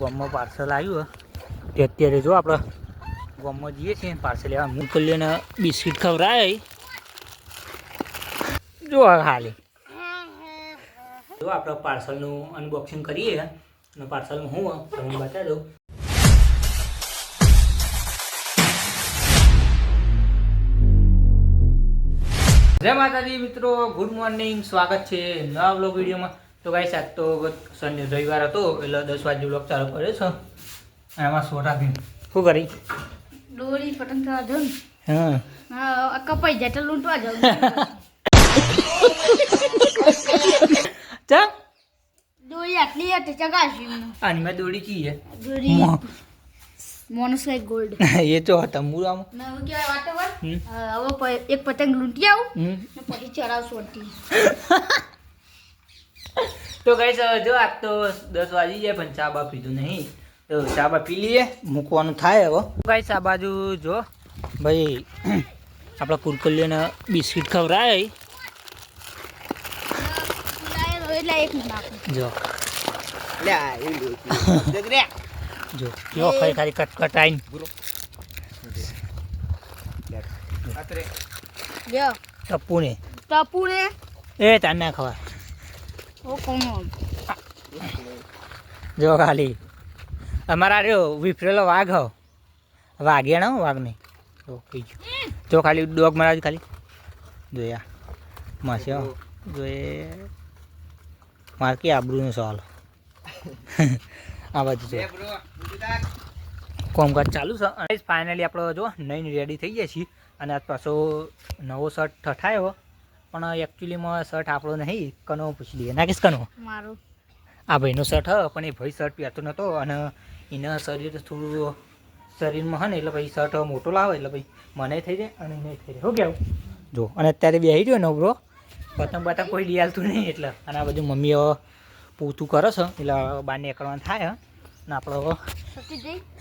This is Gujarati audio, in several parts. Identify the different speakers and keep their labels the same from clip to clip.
Speaker 1: ગામમાં પાર્સલ આવ્યું તે અત્યારે જો આપણે ગામમાં જઈએ છીએ પાર્સલ લેવા મોકલીને બિસ્કિટ ખવડાય જો ખાલી જો આપણે પાર્સલનું અનબોક્સિંગ કરીએ અને પાર્સલમાં હું તમને બતાવી દઉં. જય માતાજી મિત્રો, ગુડ મોર્નિંગ, સ્વાગત છે નવા વ્લોગ વિડીયોમાં. તો ગાઈસ આજ તો સન્ડે રવિવાર હતો એટલે 10 વાગે વ્લોગ ચાલુ કર્યો છે. અને આમાં સોટા પીન શું કરી
Speaker 2: દોરી પતંગ થવા જાઉં.
Speaker 1: હા
Speaker 2: કપાઈ જાય તો લૂંટવા જાઉં.
Speaker 1: ચા
Speaker 2: દોરી આટલી હતી ચગાશી
Speaker 1: આની મેં દોડી કી છે
Speaker 2: દોરી મોનોસાઇડ ગોલ્ડ
Speaker 1: એ તો હતા મૂળામાં
Speaker 2: ના હું કહેવાય વાતો પર હવે એક પતંગ લૂંટી આવું ને પછી ચડાવશું અટી.
Speaker 1: તો ગાઈસ જો આજ તો 10 વાગી જાય પણ ચા બા પીધું નહીં તો ચા બા પી લઈએ, મૂકવાનું થાય હવે. ગાઈસ આ બાજુ જો ભાઈ આપણા કુરકુલીઓને બિસ્કિટ ખવડાય
Speaker 2: એટલે એક નાખું
Speaker 1: જો જો કેવો ખાઈ ખાલી કટકટાઈને
Speaker 2: જો
Speaker 1: ટપ્પુને
Speaker 2: ટપુને
Speaker 1: એ તાર ના ખવાય
Speaker 2: ઓ કોણ
Speaker 1: જો ખાલી અમારા રહ્યો વિફરેલો વાઘ હો વાઘેણા હો વાઘ નહીં તો કહી જો ખાલી ડોગ મારા ખાલી જોયા માસે જો એ મારે કે આબરૂનો સવાલ આ બાજુ છે કોમકાજ ચાલુ છે. અને ફાઇનલી આપણો જો નહીં રેડી થઈ ગયા છીએ અને આજ પાછો નવો શર્ટ ઠઠાયો પણ એકચ્યુઅલીમાં શર્ટ આપણો નહીં કનો પૂછી દઈએ નાખીશ કનો
Speaker 2: મારો
Speaker 1: આ ભાઈનો શર્ટ હ પણ એ ભાઈ શર્ટ પહેરતો નહોતો અને એના શરીર થોડું શરીરમાં હે ને એટલે ભાઈ શર્ટ મોટો લાવે એટલે ભાઈ મને થઈ જાય અને નહીં થઈ જાય શું કહેવું જો. અને અત્યારે બેસી ગયો ને બ્રો પતંગ બતંગ કોઈ લઈ આવતું નહીં એટલે અને આ બધું મમ્મી હવે પૂતું કરે છે એટલે બહાર નીકળવાનું થાય ને આપણે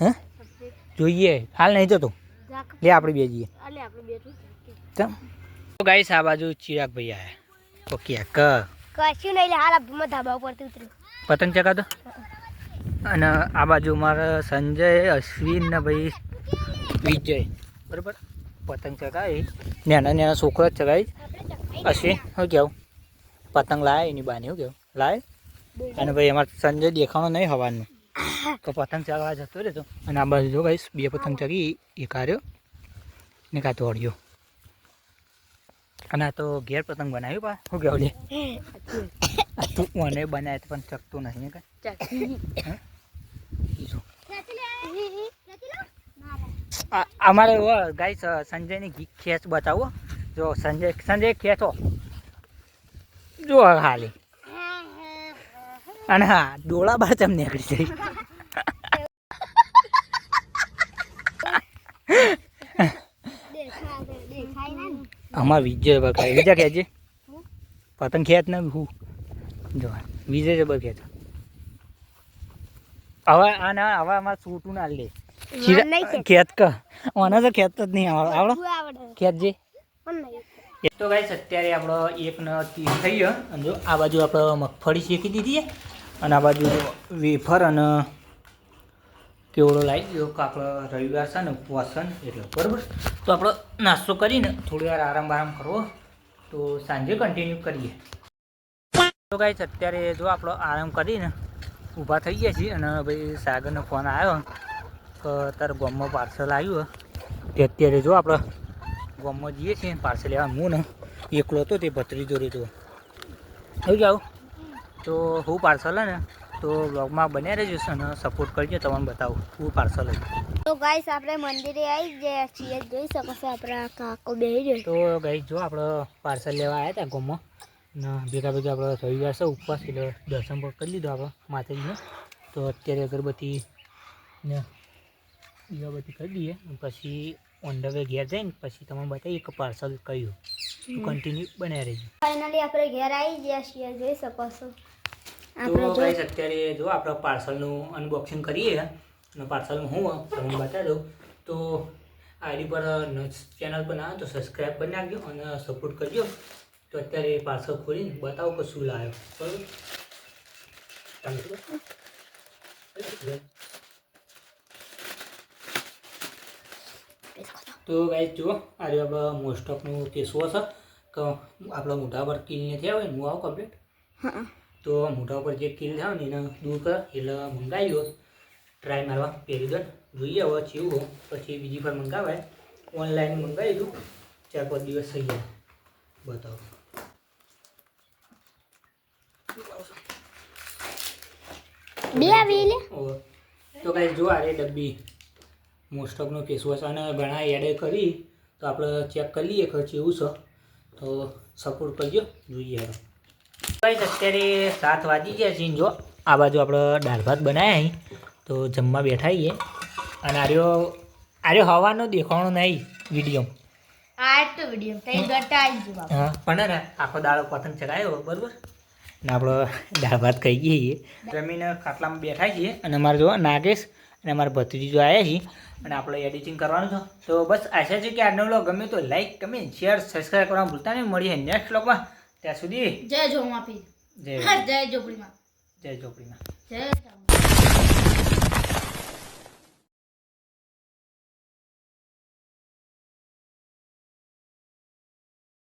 Speaker 1: હે જોઈએ હાલ નહીં જતું લે આપણે બે જઈએ ચમ. તો ગાઈસ આ બાજુ ચિરાગ ભાઈ આવ્યા ઓકે
Speaker 2: કશું નહીં હાલ અબ્દુલમાં ધાબા ઉપરથી ઉતર્યું
Speaker 1: પતંગ ચગાતો અને આ બાજુ મારા સંજય અશ્વિન ને ભાઈ વિજય બરાબર પતંગ ચગાવી નાના નાના છોકરો જ ચગાવી અશ્વિન શું કેવું પતંગ લાય એની બાની શું કેવું લાય અને ભાઈ અમારે સંજય દેખાણો નહીં હવાનું તો પતંગ ચગાવવા જતો રહેતો અને આ બાજુ જો ગાઈશ બે પતંગ ચગી એક હાર્યો ને કાં તો અડ્યો અને આ તો ઘેર પતંગ બનાવ્યું પા શું કેવું લે તું મને બનાવે પણ ચકતું નહીં અમારે ગાઈસ સંજયની ખેંચ બતાવો જો સંજય ખેંચો જો ખાલી અને હા ડોળા બાર તેમ નીકળી જાય. અમાર વિજય બકાય વિજય ખેંચે પતંગ ખેંચ ને હું જો વિજય જબર ખેંચ હવે આ ના હવે અમારે છૂટું ના લે ખેંચ ક મને તો ખેંચતો જ નહીં આવડો ખેંચજે. તો ગાઈસ અત્યારે આપણો 1:30 થઈ ગયો અને જો આ બાજુ આપણે મગફળી શેકી દીધી અને આ બાજુ વેફર અને કેવડો લાવી દીધો કે આપણે રવિવાર છે ને ઉપવાસ છે ને એટલે બરાબર. તો આપણે નાસ્તો કરીને થોડી વાર આરામ કરવો તો સાંજે કન્ટિન્યુ કરીએ. તો ગાઈસ અત્યારે જો આપણો આરામ કરીને ઊભા થઈ ગયા છીએ અને ભાઈ સાગરનો ફોન આવ્યો કે તારે ગામમાં પાર્સલ આવ્યું તે અત્યારે જો આપણે ગામમાં જઈએ છીએ પાર્સલ લેવા. હું ને એકલો હતો તે ભત્રીજો રહેતો થઈ જાઉં તો હું પાર્સલ ને તો બ્લોગમાં બન્યા રહેજો અને સપોર્ટ કરજો તમને બતાવું હું પાર્સલ હતું.
Speaker 2: તો ગાઈસ આપણે મંદિરે આવી ગયા છીએ જોઈ શકો છો આપણા કાકો બેહી રહ્યો.
Speaker 1: તો ગાઈસ જો આપણે પાર્સલ લેવા આવ્યા હતા ગામમાં ને ભેગા આપણે રવિવાર છે ઉપવાસ એટલે દર્શન પણ કરી લીધું આપણે માતાજીને. તો અત્યારે અગરબત્તી ને દીવાબત્તી કરી દઈએ પછી ઓન ધ વે ઘેર જઈને પછી તમને બતાવીએ કે પાર્સલ કર્યું તો કન્ટિન્યુ બનાવી રહેજો.
Speaker 2: ફાઇનલી આપણે ઘેર આવી ગયા છીએ જોઈ શકો છો.
Speaker 1: તો ગાઈસ અત્યારે જો આપણે પાર્સલનું અનબોક્સિંગ કરીએ અને પાર્સલમાં હું તમને બતાવી દઉં. તો આઈડી પર ચેનલ પર ના તો સબસ્ક્રાઈબ કરી નાખજો અને સપોર્ટ કરજો. તો અત્યારે પાર્સલ ખોલીને બતાવો કે શું લાવ્યો બરાબર. તો ગાઈસ જુઓ આ રહ્યો આપણો મોસ્ટ ઓફનું કેસ વોશ કે આપણા મોઢા પર કીલ ને થયા હોય ને હું આવું કમ્પ્લીટ તો મોઢા ઉપર જે કીલ થાય ને એને દૂર કર એટલે મંગાવ્યો ટ્રાય મારવા પહેરી દો જોઈએ હવે ચેવું પછી બીજી વાર મંગાવાય ઓનલાઈન મંગાવી દઉં 4-5 દિવસ થઈ ગયા બતાવો
Speaker 2: બે આવી લે
Speaker 1: તો ગાઈસ જો આ રે ડબ્બી મોસ્ટ ઓફનો ફેસ વોશ અને ઘણા એડ કરી તો આપણે ચેક કરી લઈએ કે કેવું છે તો સપોર્ટ કરજો જોઈએ હવે ગાઈસ અત્યારે 7 વાગી ગયા છે જો આ બાજુ આપણે દાળ ભાત બનાવ્યા અહીં તો જમવા બેઠા છીએ અને આર્યો હવાનો દેખાણો નહીં વિડીયો
Speaker 2: આ તો વિડિયો તઈ ગટા આવી જો બાપા
Speaker 1: હા પણ ને આખો દાડો પતંગ ચગાવ્યો બરાબર ને આપણે દાળ ભાત ખાઈ ગઈએ જમીને ખાટલામાં બેઠા છીએ અને અમારે જો નાગેશ અને અમારા ભત્રીજી જો આવ્યા છીએ અને આપણે એડિટિંગ કરવાનું છે તો બસ આશા છે કે આજનો વ્લોગ ગમે તો લાઈક કમેન્ટ શેર સબસ્ક્રાઈબ કરવાનું ભૂલતા નહીં મળીએ નેક્સ્ટ વ્લોગમાં ત્યાં સુધી
Speaker 2: જય જો માફી
Speaker 1: જય
Speaker 2: જય જોપડીમાં
Speaker 1: જય ચોપડીમાં
Speaker 2: જય